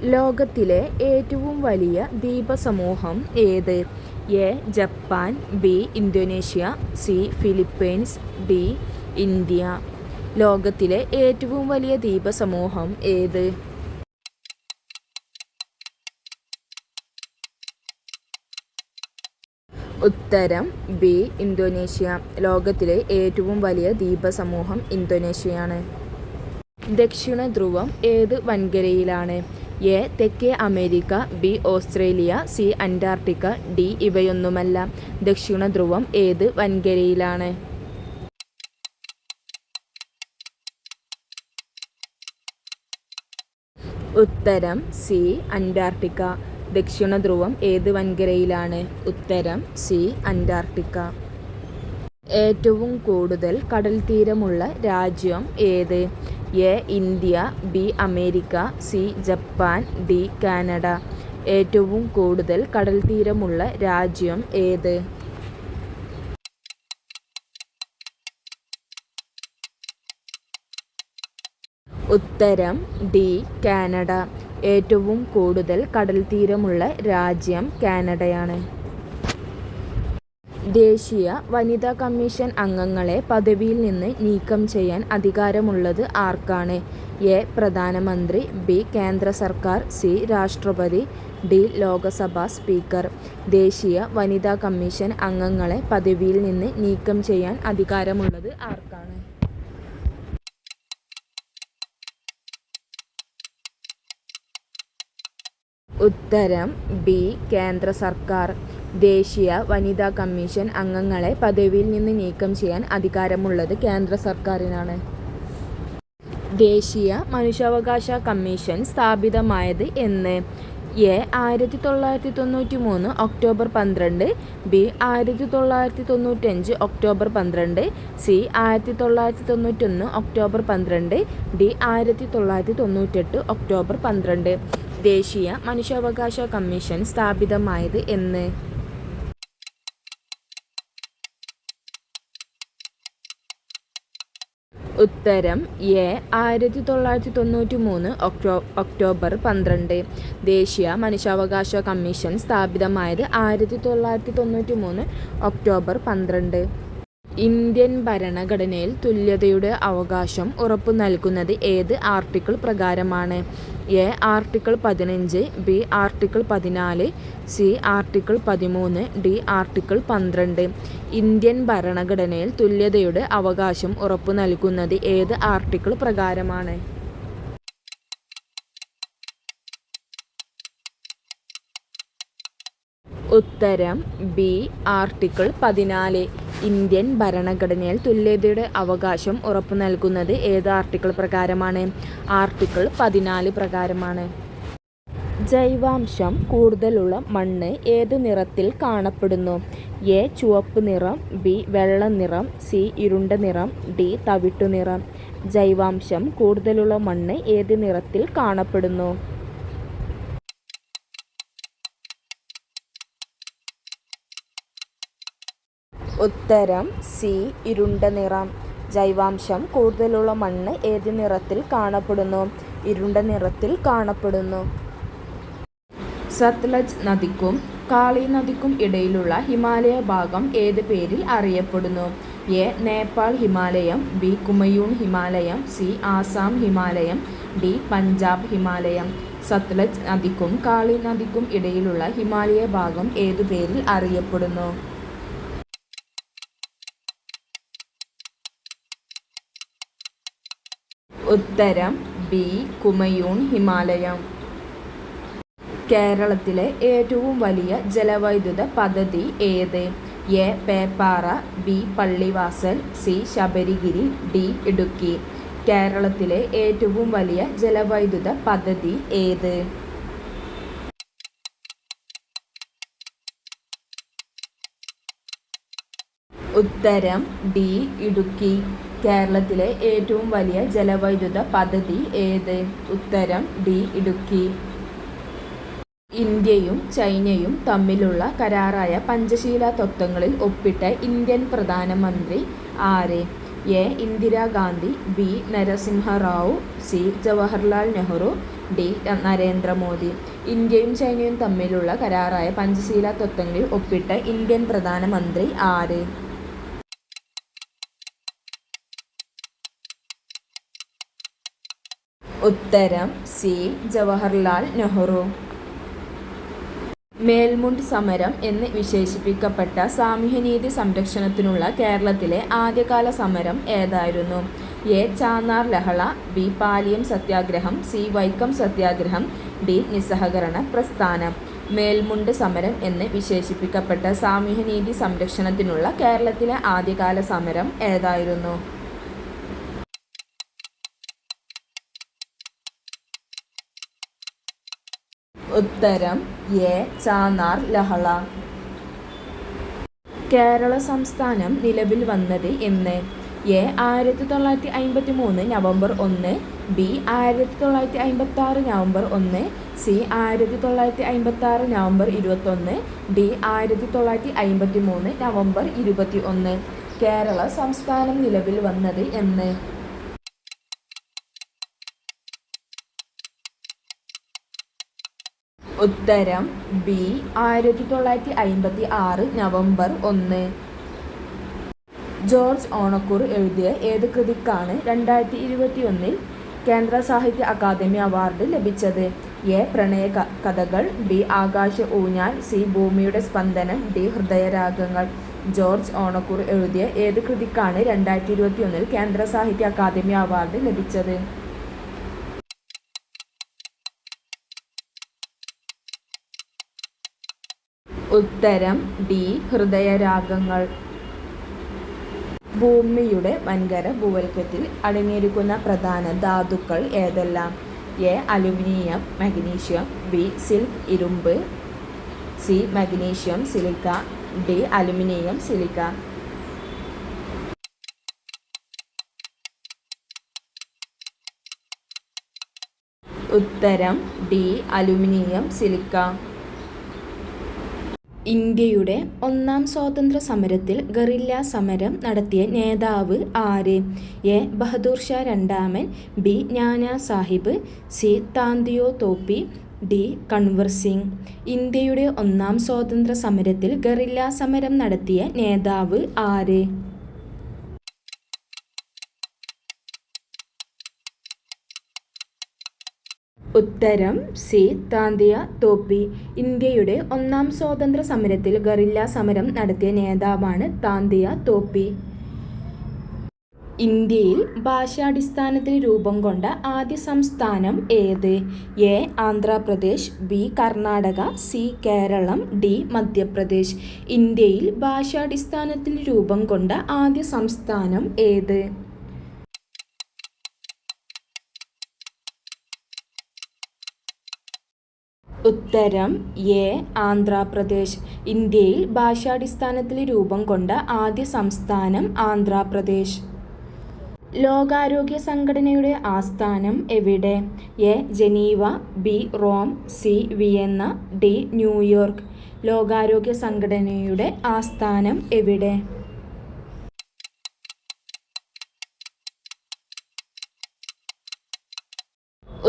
ലോകത്തിലെ ഏറ്റവും വലിയ ദ്വീപസമൂഹം ഏത്? A. Japan, B. Indonesia, C. Philippines, D. India. ലോകത്തിലെ ഏറ്റവും വലിയ ദ്വീപസമൂഹം ഏത്? ഉത്തരം ബി. ഇന്തോനേഷ്യ. ലോകത്തിലെ ഏറ്റവും വലിയ ദ്വീപസമൂഹം ഇന്തോനേഷ്യയാണ്. ദക്ഷിണ ധ്രുവം ഏത് വൻകരയിലാണ്? എ. തെക്കേ America, B. Australia, C. Antarctica, D. ഇവയൊന്നുമല്ല. ദക്ഷിണ ധ്രുവം ഏത് വൻകരയിലാണ്? ഉത്തരം സി. അന്റാർട്ടിക്ക. ദക്ഷിണ ധ്രുവം ഏത് വൻകരയിലാണ്? ഉത്തരം സി. അന്റാർട്ടിക്ക. ഏറ്റവും കൂടുതൽ കടൽത്തീരമുള്ള രാജ്യം ഏത്? A. India, B. America, C. Japan, D. Canada. ഏറ്റവും കൂടുതൽ കടൽത്തീരമുള്ള രാജ്യം ഏത്? ഉത്തരം ഡി. കാനഡ. ഏറ്റവും കൂടുതൽ കടൽത്തീരമുള്ള രാജ്യം കാനഡയാണ്. ദേശീയ വനിതാ കമ്മീഷൻ അംഗങ്ങളെ പദവിയിൽ നിന്ന് നീക്കം ചെയ്യാൻ അധികാരമുള്ളത് ആർക്കാണ്? എ. പ്രധാനമന്ത്രി, ബി. കേന്ദ്ര സർക്കാർ, സി. രാഷ്ട്രപതി, ഡി. ലോക്സഭാ സ്പീക്കർ. ദേശീയ വനിതാ കമ്മീഷൻ അംഗങ്ങളെ പദവിയിൽ നിന്ന് നീക്കം ചെയ്യാൻ അധികാരമുള്ളത് ആർക്കാണ്? ഉത്തരം ബി. കേന്ദ്ര സർക്കാർ. ദേശീയ വനിതാ കമ്മീഷൻ അംഗങ്ങളെ പദവിയിൽ നിന്ന് നീക്കം ചെയ്യാൻ അധികാരമുള്ളത് കേന്ദ്ര സർക്കാരിനാണ്. ദേശീയ മനുഷ്യാവകാശ കമ്മീഷൻ സ്ഥാപിതമായത് എന്ന്? A. 1993 October 12, B. 1995 October 12, C. 1991 October 12, D. 1998 October 12. ദേശീയ മനുഷ്യാവകാശ കമ്മീഷൻ സ്ഥാപിതമായത് എന്ന്? ഉത്തരം എ. 1993 ഒക്ടോബർ 12. ദേശീയ മനുഷ്യാവകാശ കമ്മീഷൻ സ്ഥാപിതമായത് 1993 ഒക്ടോബർ 12. ഇന്ത്യൻ ഭരണഘടനയിൽ തുല്യതയുടെ അവകാശം ഉറപ്പു നൽകുന്നത് ഏത് ആർട്ടിക്കിൾ പ്രകാരമാണ്? A. Article 15, B. Article 14, C. Article 13, D. Article 12. Indian ഭരണഘടനയിൽ തുല്യതയുടെ അവകാശം ഉറപ്പു നൽകുന്നത് ഏത് ആർട്ടിക്കിൾ പ്രകാരമാണ്? ഉത്തരം ബി. ആർട്ടിക്കിൾ 14. ഇന്ത്യൻ ഭരണഘടനയിൽ തുല്യതയുടെ അവകാശം ഉറപ്പു നൽകുന്നത് ഏത് ആർട്ടിക്കിൾ പ്രകാരമാണ്? ആർട്ടിക്കിൾ 14 പ്രകാരമാണ്. ജൈവാംശം കൂടുതലുള്ള മണ്ണ് ഏത് നിറത്തിൽ കാണപ്പെടുന്നു? എ. ചുവപ്പ് നിറം, ബി. വെള്ള നിറം, സി. ഇരുണ്ട നിറം, ഡി. തവിട്ടു നിറം. ജൈവാംശം കൂടുതലുള്ള മണ്ണ് ഏത് നിറത്തിൽ കാണപ്പെടുന്നു? ഉത്തരം സി. ഇരുണ്ട നിറം. ജൈവാംശം കൂടുതലുള്ള മണ്ണ് ഏത് നിറത്തിൽ കാണപ്പെടുന്നു? ഇരുണ്ട നിറത്തിൽ കാണപ്പെടുന്നു. സത്ലജ് നദിക്കും കാളി നദിക്കും ഇടയിലുള്ള ഹിമാലയ ഭാഗം ഏത് പേരിൽ അറിയപ്പെടുന്നു? എ. നേപ്പാൾ ഹിമാലയം, ബി. കുമയൂൺ ഹിമാലയം, സി. ആസാം ഹിമാലയം, ഡി. പഞ്ചാബ് ഹിമാലയം. സത്ലജ് നദിക്കും കാളി നദിക്കും ഇടയിലുള്ള ഹിമാലയ ഭാഗം ഏതു പേരിൽ അറിയപ്പെടുന്നു? ഉത്തരം ബി. കുമയൂൺ ഹിമാലയം. കേരളത്തിലെ ഏറ്റവും വലിയ ജലവൈദ്യുത പദ്ധതി ഏത്? A. Peppara, B. Pallivasal, C. Sabarigiri, D. Idukki. കേരളത്തിലെ ഏറ്റവും വലിയ ജലവൈദ്യുത പദ്ധതി ഏത്? ഉത്തരം ഡി. ഇടുക്കി. കേരളത്തിലെ ഏറ്റവും വലിയ ജലവൈദ്യുത പദ്ധതി ഏത്? ഉത്തരം ഡി. ഇടുക്കി. ഇന്ത്യയും ചൈനയും തമ്മിലുള്ള കരാറായ പഞ്ചശീല തത്വങ്ങളിൽ ഒപ്പിട്ട ഇന്ത്യൻ പ്രധാനമന്ത്രി ആര്? A. Indira Gandhi, B. Narasimha Rao, C. Jawaharlal Nehru, D Narendra Modi. ഇന്ത്യയും ചൈനയും തമ്മിലുള്ള കരാറായ പഞ്ചശീല തത്വങ്ങളിൽ ഒപ്പിട്ട ഇന്ത്യൻ പ്രധാനമന്ത്രി ആര്? ഉത്തരം സി ജവഹർലാൽ നെഹ്റു. മേൽമുണ്ട് സമരം എന്ന് വിശേഷിപ്പിക്കപ്പെട്ട സാമൂഹ്യനീതി സംരക്ഷണത്തിനുള്ള കേരളത്തിലെ ആദ്യകാല സമരം ഏതായിരുന്നു? എ ചാന്നാർ ലഹള, ബി പാലിയം സത്യാഗ്രഹം, സി വൈക്കം സത്യാഗ്രഹം, ഡി നിസ്സഹകരണ പ്രസ്ഥാനം. മേൽമുണ്ട് സമരം എന്ന് വിശേഷിപ്പിക്കപ്പെട്ട സാമൂഹ്യനീതി സംരക്ഷണത്തിനുള്ള കേരളത്തിലെ ആദ്യകാല സമരം ഏതായിരുന്നു? ഉത്തരം എ ചാന്നാർ ലഹള. കേരള സംസ്ഥാനം നിലവിൽ വന്നത് എന്ന്? A 1953 November 1, B 1956 November 1, C 1956 November 21, D 1953 November 21. Kerala സംസ്ഥാനം നിലവിൽ വന്നത് എന്ന്? ഉത്തരം ബി 1956 നവംബർ 1. ജോർജ് ഓണക്കൂർ എഴുതിയ ഏത് കൃതിക്കാണ് 2021 കേന്ദ്ര സാഹിത്യ അക്കാദമി അവാർഡ് ലഭിച്ചത്? എ പ്രണയ കഥകൾ, ബി ആകാശ ഊഞ്ഞാൽ, സി ഭൂമിയുടെ സ്പന്ദനം, ഡി ഹൃദയരാഗങ്ങൾ. ജോർജ് ഓണക്കൂർ എഴുതിയ ഏത് കൃതിക്കാണ് 2021 കേന്ദ്ര സാഹിത്യ അക്കാദമി അവാർഡ് ലഭിച്ചത്? ഉത്തരം ഡി ഹൃദയരാഗങ്ങൾ. ഭൂമിയുടെ വൻകര ഭൂവൽക്കത്തിൽ അടങ്ങിയിരിക്കുന്ന പ്രധാന ധാതുക്കൾ ഏതെല്ലാം? A aluminium magnesium, B silk ഇരുമ്പ്, C magnesium silica, D aluminium silica. ഉത്തരം ഡി അലുമിനിയം സിലിക്ക. ഇന്ത്യയുടെ ഒന്നാം സ്വാതന്ത്ര്യ സമരത്തിൽ ഗറില്ല സമരം നടത്തിയ നേതാവ് ആര്? എ ബഹദൂർ ഷാ രണ്ടാമൻ, B Nana Sahib, C Tantia Tope, D Kunwar Singh. ഇന്ത്യയുടെ ഒന്നാം സ്വാതന്ത്ര്യ സമരത്തിൽ ഗറില്ല സമരം നടത്തിയ നേതാവ് ആര്? ഉത്തരം സി താന്തിയ തോപ്പി. ഇന്ത്യയുടെ ഒന്നാം സ്വാതന്ത്ര്യ സമരത്തിൽ ഗറില്ല സമരം നടത്തിയ നേതാവാണ് താന്തിയ തോപ്പി. ഇന്ത്യയിൽ ഭാഷാടിസ്ഥാനത്തിൽ രൂപം കൊണ്ട ആദ്യ സംസ്ഥാനം ഏത്? A Andhra Pradesh, B Karnataka, C Keralam, D Madhya Pradesh. ഇന്ത്യയിൽ ഭാഷാടിസ്ഥാനത്തിൽ രൂപം കൊണ്ട ആദ്യ സംസ്ഥാനം ഏത്? ഉത്തരം എ ആന്ധ്രാപ്രദേശ്. ഇന്ത്യയിൽ ഭാഷാടിസ്ഥാനത്തിൽ രൂപം കൊണ്ട ആദ്യ സംസ്ഥാനം ആന്ധ്രാപ്രദേശ്. ലോകാരോഗ്യ സംഘടനയുടെ ആസ്ഥാനം എവിടെ? A Geneva, B Rome, C Vienna, D New York. ലോകാരോഗ്യ സംഘടനയുടെ ആസ്ഥാനം എവിടെ?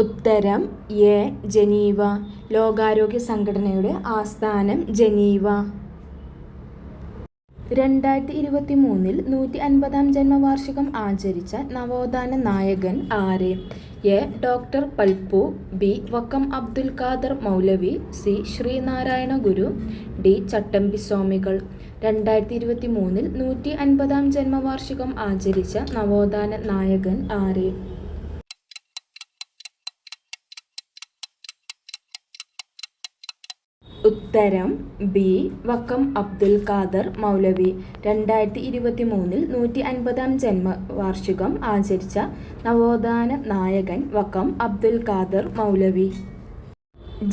ഉത്തരം എ ജനീവ. ലോകാരോഗ്യ സംഘടനയുടെ ആസ്ഥാനം ജനീവ. 2023 150-ാം ജന്മവാർഷികം ആചരിച്ച നവോത്ഥാന നായകൻ ആര്? A doctor Palpu, B Vakkom Abdul Khader Moulavi, C Sree Narayana Guru, D Chattampi Swamikal. 2023 150-ാം ജന്മവാർഷികം ആചരിച്ച നവോത്ഥാന നായകൻ ആര്? ഉത്തരം ബി വക്കം അബ്ദുൽ ഖാദർ മൗലവി. 2023 150-ാം ജന്മവാർഷികം ആചരിച്ച നവോത്ഥാന നായകൻ വക്കം അബ്ദുൽ ഖാദർ മൗലവി.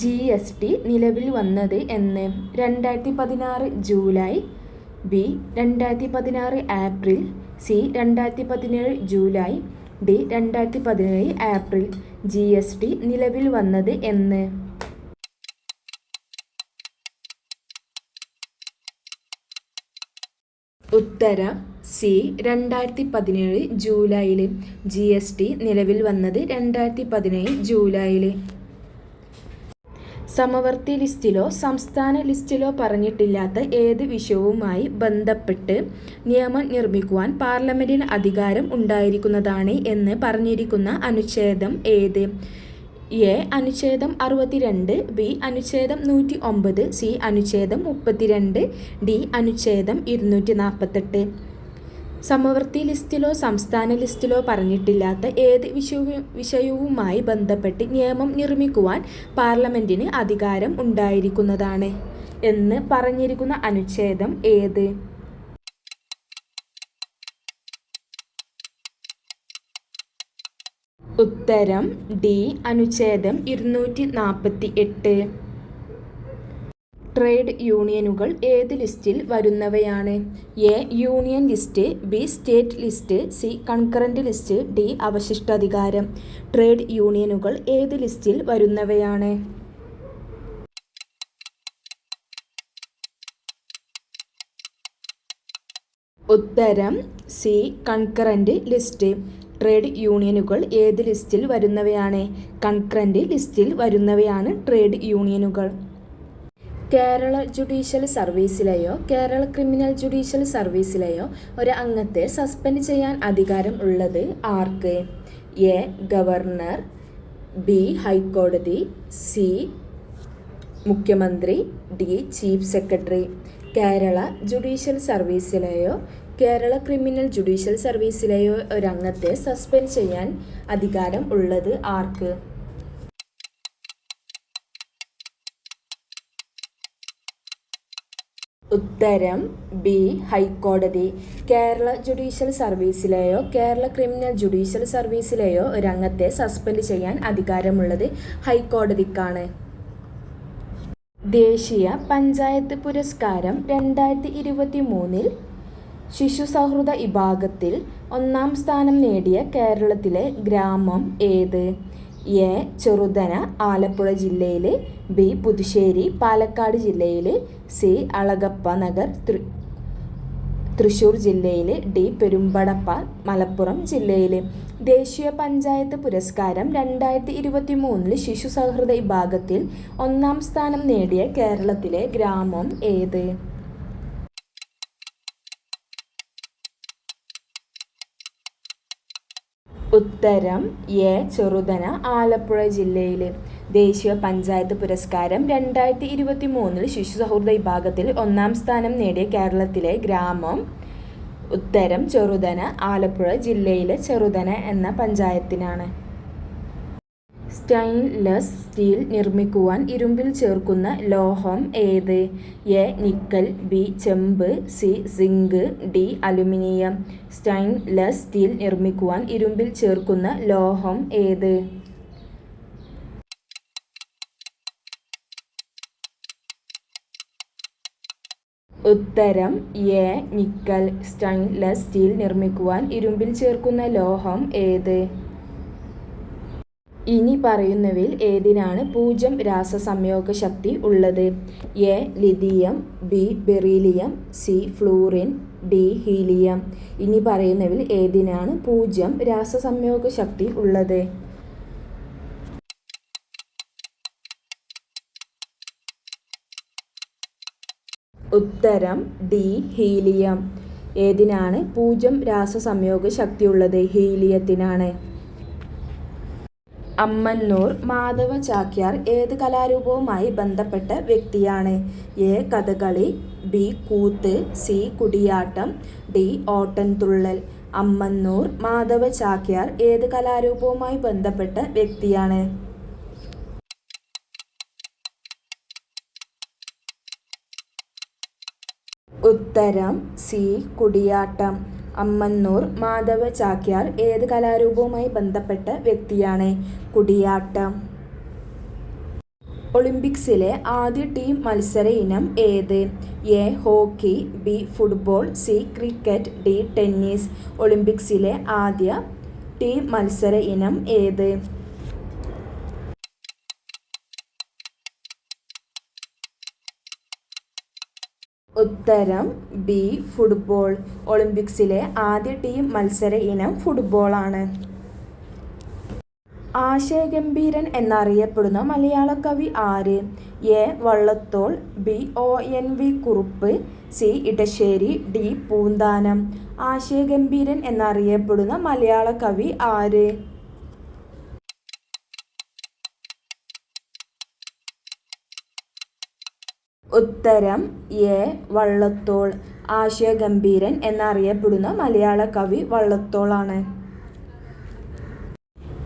GST നിലവിൽ വന്നത് എന്ന്? 2016 July, B 2016 April, C 2017 July, D 2017 April. GST നിലവിൽ വന്നത് എന്ന്? ഉത്തരം സി 2017 ജൂലൈയിൽ. GST നിലവിൽ വന്നത് 2017 ജൂലൈയിൽ. സമവർത്തി ലിസ്റ്റിലോ സംസ്ഥാന ലിസ്റ്റിലോ പറഞ്ഞിട്ടില്ലാത്ത ഏത് വിഷയവുമായി ബന്ധപ്പെട്ട് നിയമം നിർമ്മിക്കുവാൻ പാർലമെന്റിന് അധികാരം ഉണ്ടായിരിക്കുന്നതാണ് എന്ന് പറഞ്ഞിരിക്കുന്ന അനുച്ഛേദം ഏത്? എ. അനുച്ഛേദം 62, ബി. അനുച്ഛേദം 109, സി. അനുച്ഛേദം 32, ഡി. അനുച്ഛേദം 248. സമവർത്തി ലിസ്റ്റിലോ സംസ്ഥാന ലിസ്റ്റിലോ പറഞ്ഞിട്ടില്ലാത്ത ഏത് വിഷയവുമായി ബന്ധപ്പെട്ട് നിയമം നിർമ്മിക്കുവാൻ പാർലമെന്റിന് അധികാരം ഉണ്ടായിരിക്കുന്നതാണ് എന്ന് പറഞ്ഞിരിക്കുന്ന അനുച്ഛേദം ഏത്? ഉത്തരം ഡി. അനുച്ഛേദം 248. ട്രേഡ് യൂണിയനുകൾ ഏത് ലിസ്റ്റിൽ വരുന്നവയാണ്? A. Union list, B. State list, C. Concurrent list, D. അവശിഷ്ടാധികാരം. ട്രേഡ് യൂണിയനുകൾ ഏത് ലിസ്റ്റിൽ വരുന്നവയാണ്? ഉത്തരം സി. Concurrent list. ട്രേഡ് യൂണിയനുകൾ ഏത് ലിസ്റ്റിൽ വരുന്നവയാണ്? കൺകറന്റ് ലിസ്റ്റിൽ വരുന്നവയാണ് ട്രേഡ് യൂണിയനുകൾ. കേരള ജുഡീഷ്യൽ സർവീസിലെയോ കേരള ക്രിമിനൽ ജുഡീഷ്യൽ സർവീസിലെയോ ഒരു അംഗത്തെ സസ്പെൻഡ് ചെയ്യാൻ അധികാരം ഉള്ളത് ആർക്ക്? എ. Governor, B. ഹൈക്കോടതി, സി. മുഖ്യമന്ത്രി, D. Chief secretary. Kerala judicial സർവീസിലെയോ കേരള ക്രിമിനൽ ജുഡീഷ്യൽ സർവീസിലെയോ ഒരു അംഗത്തെ സസ്പെൻഡ് ചെയ്യാൻ അധികാരം ഉള്ളത് ആർക്ക്? ഉത്തരം ബി. ഹൈക്കോടതി. കേരള ജുഡീഷ്യൽ സർവീസിലെയോ കേരള ക്രിമിനൽ ജുഡീഷ്യൽ സർവീസിലെയോ ഒരു അംഗത്തെ സസ്പെൻഡ് ചെയ്യാൻ അധികാരമുള്ളത് ഹൈക്കോടതിക്കാണ്. ദേശീയ പഞ്ചായത്ത് പുരസ്കാരം 2023 ശിശു സൗഹൃദ വിഭാഗത്തിൽ 1-ാം സ്ഥാനം നേടിയ കേരളത്തിലെ ഗ്രാമം ഏത്? എ. ചെറുതന, ആലപ്പുഴ ജില്ലയിൽ, ബി. പുതുശ്ശേരി, പാലക്കാട് ജില്ലയിൽ, സി. അളഗപ്പ നഗർ, തൃശ്ശൂർ ജില്ലയിൽ, ഡി. പെരുമ്പടപ്പ, മലപ്പുറം ജില്ലയിൽ. ദേശീയ പഞ്ചായത്ത് പുരസ്കാരം 2023 ശിശു സൗഹൃദ വിഭാഗത്തിൽ 1-ാം സ്ഥാനം നേടിയ കേരളത്തിലെ ഗ്രാമം ഏത്? ഉത്തരം എ. ചെറുതന, ആലപ്പുഴ ജില്ലയിൽ. ദേശീയ പഞ്ചായത്ത് പുരസ്കാരം 2023 ശിശു സൗഹൃദ വിഭാഗത്തിൽ 1-ാം സ്ഥാനം നേടിയ കേരളത്തിലെ ഗ്രാമം ഉത്തരം ചെറുതന, ആലപ്പുഴ ജില്ലയിലെ ചെറുതന എന്ന പഞ്ചായത്തിനാണ്. സ്റ്റെയിൻലെസ് സ്റ്റീൽ നിർമ്മിക്കുവാൻ ഇരുമ്പിൽ ചേർക്കുന്ന ലോഹം ഏത്? എ. Nickel, B. ചെമ്പ്, C. Zinc, D. Aluminium. Stainless steel നിർമ്മിക്കുവാൻ ഇരുമ്പിൽ ചേർക്കുന്ന ലോഹം ഏത്? ഉത്തരം എ. നിക്കൽ. സ്റ്റെയിൻലെസ് സ്റ്റീൽ നിർമ്മിക്കുവാൻ ഇരുമ്പിൽ ചേർക്കുന്ന ലോഹം ഏത്? ഇനി പറയുന്നവയിൽ ഏതിനാണ് 0 രാസസംയോഗ ശക്തി ഉള്ളത്? A. Lithium, B. Beryllium, C. Fluorine, D. Helium. ഇനി പറയുന്നവയിൽ ഏതിനാണ് 0 രാസസംയോഗ ശക്തി ഉള്ളത്? ഉത്തരം ഡി. ഹീലിയം. ഏതിനാണ് 0 രാസസംയോഗ ശക്തിയുള്ളത്? ഹീലിയത്തിനാണ്. അമ്മന്നൂർ മാധവ ചാക്യാർ ഏത് കലാരൂപവുമായി ബന്ധപ്പെട്ട വ്യക്തിയാണ്? A. Kathakali, B. Koothu, C. Koodiyattam, D. Ottamthullal. Ammannur Madhava Chakyar ഏത് കലാരൂപവുമായി ബന്ധപ്പെട്ട വ്യക്തിയാണ്? ഉത്തരം സി. കുടിയാട്ടം. അമ്മന്നൂർ മാധവ ചാക്യാർ ഏത് കലാരൂപവുമായി ബന്ധപ്പെട്ട വ്യക്തിയാണ്? കുടിയാട്ടം. ഒളിമ്പിക്സിലെ ആദ്യ ടീം മത്സര ഇനം ഏത്? A. Hockey, B. Football, C. Cricket, D. Tennis. ഒളിമ്പിക്സിലെ ആദ്യ ടീം മത്സര ഇനം ഏത്? ഉത്തരം ബി. ഫുട്ബോൾ. ഒളിമ്പിക്സിലെ ആദ്യ ടീം മത്സര ഇനം ഫുട്ബോളാണ്. ആശയഗംഭീരൻ എന്നറിയപ്പെടുന്ന മലയാള കവി ആര്? A. Vallathol, B. ONV Kurup, C. Edasseri, D. Poonthanam. ആശയഗംഭീരൻ എന്നറിയപ്പെടുന്ന മലയാള കവി ആര്? ഉത്തരം എ. വള്ളത്തോൾ. ആശയഗംഭീരൻ എന്നറിയപ്പെടുന്ന മലയാള കവി വള്ളത്തോളാണ്.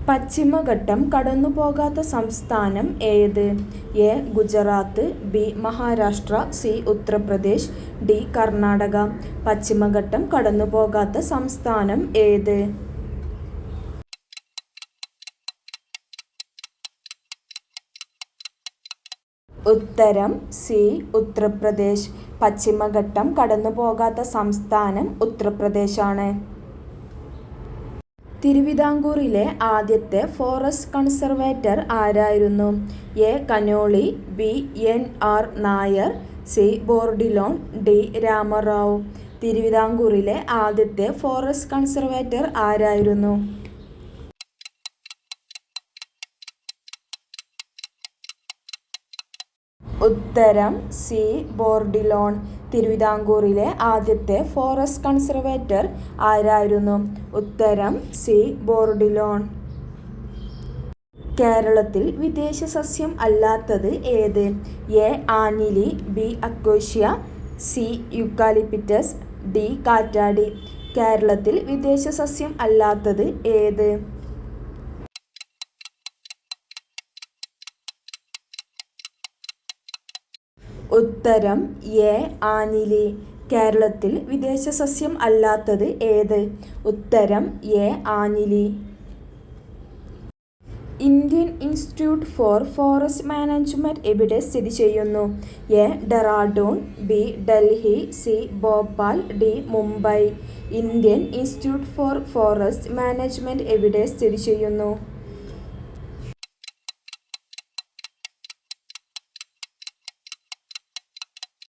പശ്ചിമഘട്ടം കടന്നുപോകാത്ത സംസ്ഥാനം ഏത്? A. Gujarat, B. Maharashtra, C. Uttar Pradesh, D. Karnataka. പശ്ചിമഘട്ടം കടന്നുപോകാത്ത സംസ്ഥാനം ഏത്? ഉത്തരം സി. ഉത്തർപ്രദേശ്. പശ്ചിമഘട്ടം കടന്നുപോകാത്ത സംസ്ഥാനം ഉത്തർപ്രദേശാണ്. തിരുവിതാംകൂറിലെ ആദ്യത്തെ ഫോറസ്റ്റ് കൺസർവേറ്റർ ആരായിരുന്നു? A. Conolly, B. NR Nair, C. Bourdillon, D. Rama Rao. തിരുവിതാംകൂറിലെ ആദ്യത്തെ ഫോറസ്റ്റ് കൺസർവേറ്റർ ആരായിരുന്നു? ഉത്തരം സി. ബോർഡിലോൺ. തിരുവിതാംകൂറിലെ ആദ്യത്തെ ഫോറസ്റ്റ് കൺസർവേറ്റർ ആരായിരുന്നു? ഉത്തരം സി. ബോർഡിലോൺ. കേരളത്തിൽ വിദേശ സസ്യം അല്ലാത്തത് ഏത്? എ. ആഞ്ഞിലി, B. Acacia, C. Eucalyptus, D. കാറ്റാടി. കേരളത്തിൽ വിദേശ സസ്യം അല്ലാത്തത് ഏത്? ഉത്തരം എ. ആഞ്ഞിലി. കേരളത്തിൽ വിദേശ സസ്യം അല്ലാത്തത് ഏത്? ഉത്തരം എ. ആഞ്ഞിലി. Indian institute for forest management എവിടെ സ്ഥിതി ചെയ്യുന്നു? A. Dehradun, B. Delhi, C. Bhopal, D. Mumbai. Indian institute for forest management എവിടെ സ്ഥിതി ചെയ്യുന്നു?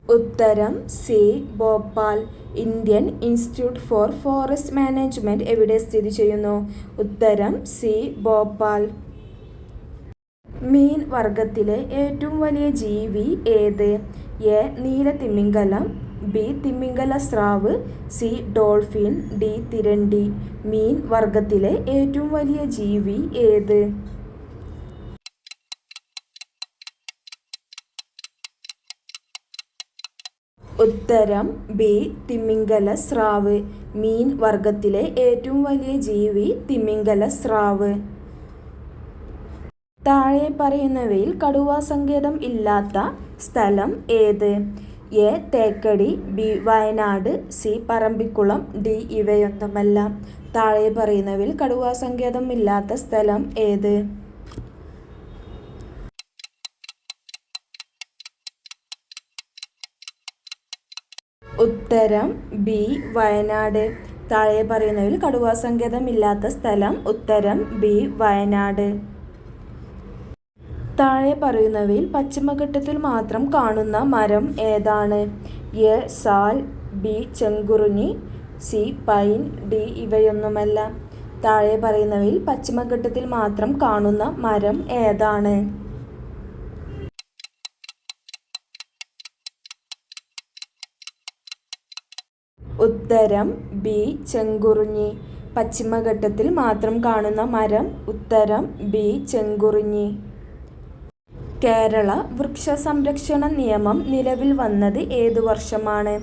ഉത്തരം C. Bhopal. Indian institute for forest management എവിടെ സ്ഥിതി ചെയ്യുന്നു? ഉത്തരം സി. ഭോപ്പാൽ. മീൻ വർഗത്തിലെ ഏറ്റവും വലിയ ജീവി ഏത്? എ. നീലത്തിമിംഗലം, ബി. തിമിംഗല സ്രാവ്, സി. Dolphin, D. തിരണ്ടി. മീൻ വർഗത്തിലെ ഏറ്റവും വലിയ ജീവി ഏത്? ഉത്തരം ബി. തിമിംഗല സ്രാവ്. മീൻ വർഗത്തിലെ ഏറ്റവും വലിയ ജീവി തിമിംഗല സ്രാവ്. താഴെ പറയുന്നവയിൽ കടുവാ സങ്കേതം ഇല്ലാത്ത സ്ഥലം ഏത്? A. Thekkady, B. Wayanad, C. Parambikulam, D. ഇവയൊന്നുമല്ല. താഴെ പറയുന്നവയിൽ കടുവാ സങ്കേതം ഇല്ലാത്ത സ്ഥലം ഏത്? ഉത്തരം ബി. വയനാട്. താഴെ പറയുന്നവയിൽ കടുവാ സങ്കേതം ഇല്ലാത്ത സ്ഥലം ഉത്തരം ബി. വയനാട്. താഴെ പറയുന്നവയിൽ പശ്ചിമഘട്ടത്തിൽ മാത്രം കാണുന്ന മരം ഏതാണ്? എ. സാൽ, ബി. ചെങ്കുറുഞ്ഞി, സി. Pine, D. ഇവയൊന്നുമല്ല. താഴെ പറയുന്നവയിൽ പശ്ചിമഘട്ടത്തിൽ മാത്രം കാണുന്ന മരം ഏതാണ്? ഉത്തരം ബി. ചെങ്കുറുഞ്ഞി. പശ്ചിമഘട്ടത്തിൽ മാത്രം കാണുന്ന മരം ഉത്തരം ബി. ചെങ്കുറുഞ്ഞി. കേരള വൃക്ഷ സംരക്ഷണ നിയമം നിലവിൽ വന്നത് ഏതു വർഷമാണ്?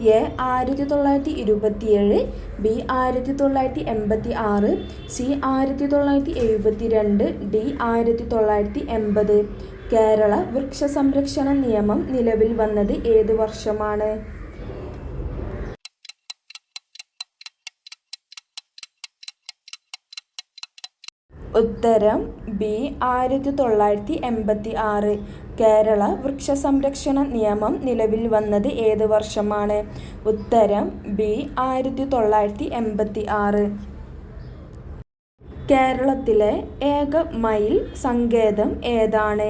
A. 1927, B. 1986, C. 1972, D. 1980. Kerala വൃക്ഷ സംരക്ഷണ നിയമം നിലവിൽ വന്നത് ഏതു വർഷമാണ്? ഉത്തരം ബി. 1986. കേരള വൃക്ഷ സംരക്ഷണ നിയമം നിലവിൽ വന്നത് ഏത് വർഷമാണ്? ഉത്തരം ബി. 1986. കേരളത്തിലെ ഏക മയിൽ സങ്കേതം ഏതാണ്?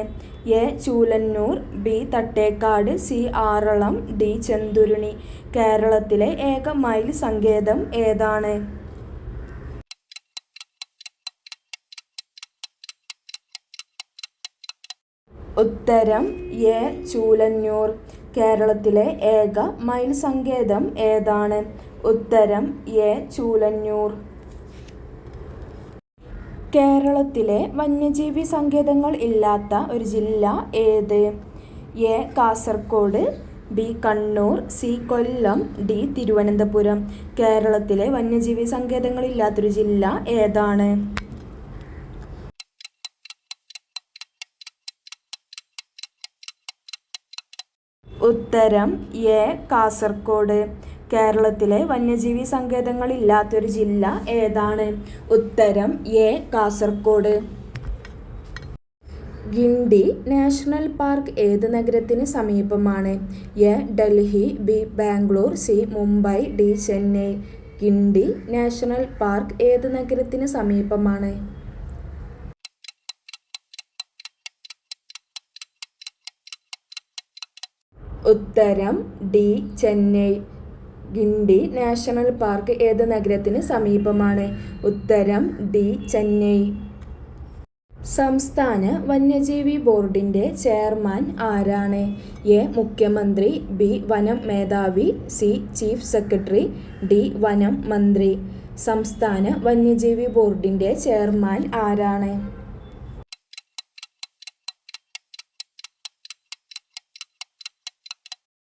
A. Choolannur, B. Thattekkad, C. Aralam, D. Chenthuruni. കേരളത്തിലെ ഏക മയിൽ സങ്കേതം ഏതാണ്? ഉത്തരം എ. ചൂലന്നൂർ. കേരളത്തിലെ ഏക മയിൽ സങ്കേതം ഏതാണ്? ഉത്തരം എ. ചൂലന്നൂർ. കേരളത്തിലെ വന്യജീവി സങ്കേതങ്ങൾ ഇല്ലാത്ത ഒരു ജില്ല ഏത്? A. Kasaragod, B. Kannur, C. Kollam, D. Thiruvananthapuram. കേരളത്തിലെ വന്യജീവി സങ്കേതങ്ങൾ ഇല്ലാത്തൊരു ജില്ല ഏതാണ്? ഉത്തരം എ. കാസർഗോഡ്. കേരളത്തിലെ വന്യജീവി സങ്കേതങ്ങൾ ഇല്ലാത്തൊരു ജില്ല ഏതാണ്? ഉത്തരം A. Kasaragod. Guindy national park ഏത് നഗരത്തിന് സമീപമാണ്? A. Delhi, B. Bangalore, C. Mumbai, D. Chennai. Guindy national park ഏത് നഗരത്തിന് സമീപമാണ്? ഉത്തരം D. Chennai. Guindy national park ഏത് നഗരത്തിന് സമീപമാണ്? ഉത്തരം ഡി. ചെന്നൈ. സംസ്ഥാന വന്യജീവി ബോർഡിൻ്റെ ചെയർമാൻ ആരാണ്? എ. മുഖ്യമന്ത്രി, ബി. വനം മേധാവി, സി. Chief secretary, D. വനം മന്ത്രി. സംസ്ഥാന വന്യജീവി ബോർഡിൻ്റെ ചെയർമാൻ ആരാണ്?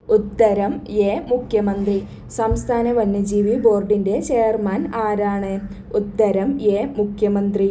ഉത്തരം എ. മുഖ്യമന്ത്രി. സംസ്ഥാന വന്യജീവി ബോർഡിൻ്റെ ചെയർമാൻ ആരാണ്? ഉത്തരം എ. മുഖ്യമന്ത്രി.